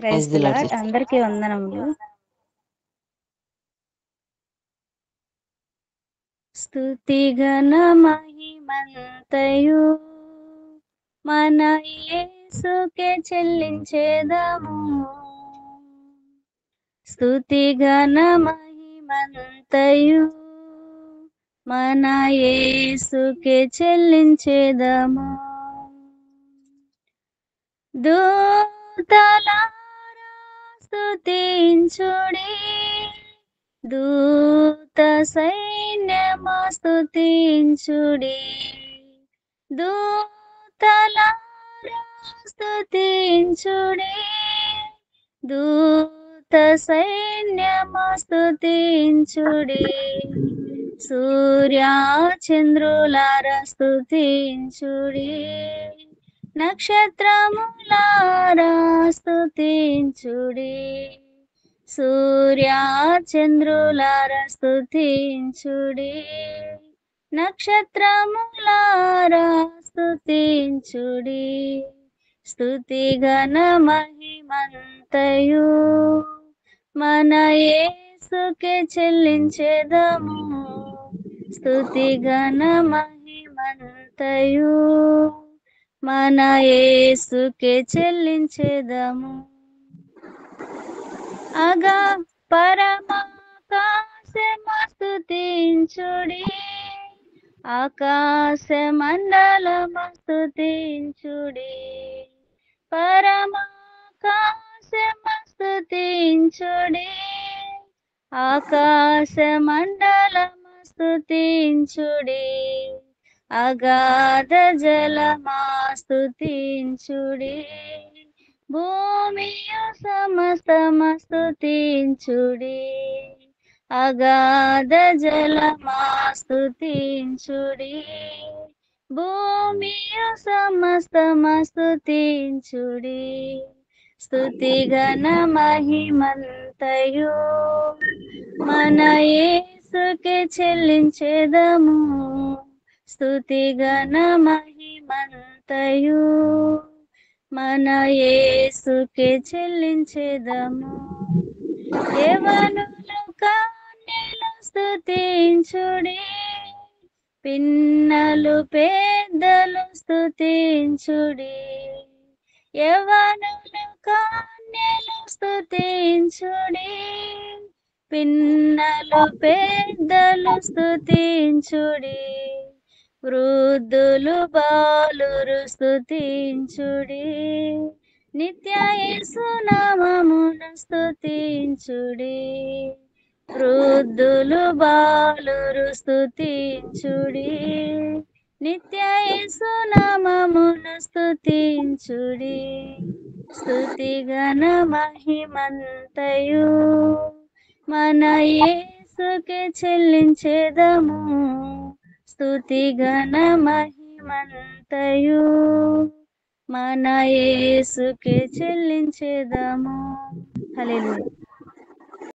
Praise the lord. అందరికీ వందనములు. స్తుతి ఘన మహిమంతయు మన యేసుకే చెల్లించేదము. స్తుతి ఘన మహిమంతయు మన యేసుకే చెల్లించేదము. దూతలారా స్తుతించుడి, దూత సైన్యమా స్తుతించుడి. దూతలారా స్తుతించుడి, దూత సైన్యమా స్తుతించుడి. సూర్య చంద్రులారా స్తుతించుడి, నక్షత్రములారా స్తుతించుడి. సూర్య చంద్రులారా స్తుతించుడి, నక్షత్రములారా స్తుతించుడి. స్తుతి ఘన మహిమంతయు మన యేసుకే చెల్లించేదము. స్తుతి ఘన మహిమంతయు మన యేసుకే చెల్లించేదము. అగా పరమాకాశము స్తుతించుడి, ఆకాశ మండలము స్తుతించుడి. పరమాకాశము స్తుతించుడి, ఆకాశ మండలము స్తుతించుడి. అగాధ జలమా స్తుతించుడి, భూమియు సమస్తము స్తుతించుడి. అగాధ జలమా స్తుతించుడి, భూమియు సమస్తము స్తుతించుడి. స్తుతి ఘన మహిమంతయు మన యేసుకే చెల్లించేదము. స్తుతి ఘన మహిమంతయు మన యేసుకే చెల్లించేదము. యెవనులు కన్యలు స్తుతించుడి, పిన్నలు పెద్దలు స్తుతించుడి. యెవనులు కన్యలు స్తుతించుడి, పిన్నలు పెద్దలు స్తుతించుడి. వృద్ధులు బాలురు స్తుతించుడి, నిత్య యేసు నామమును స్తుతించుడి. వృద్ధులు బాలురు స్తుతించుడి, నిత్య యేసు నామమును స్తుతించుడి. స్తుతి ఘన మహిమంతయు మన యేసుకే చెల్లించేదము. స్తుతి ఘన మహిమంతయు మన యేసుకే చెల్లించేదము. హల్లెలూయా.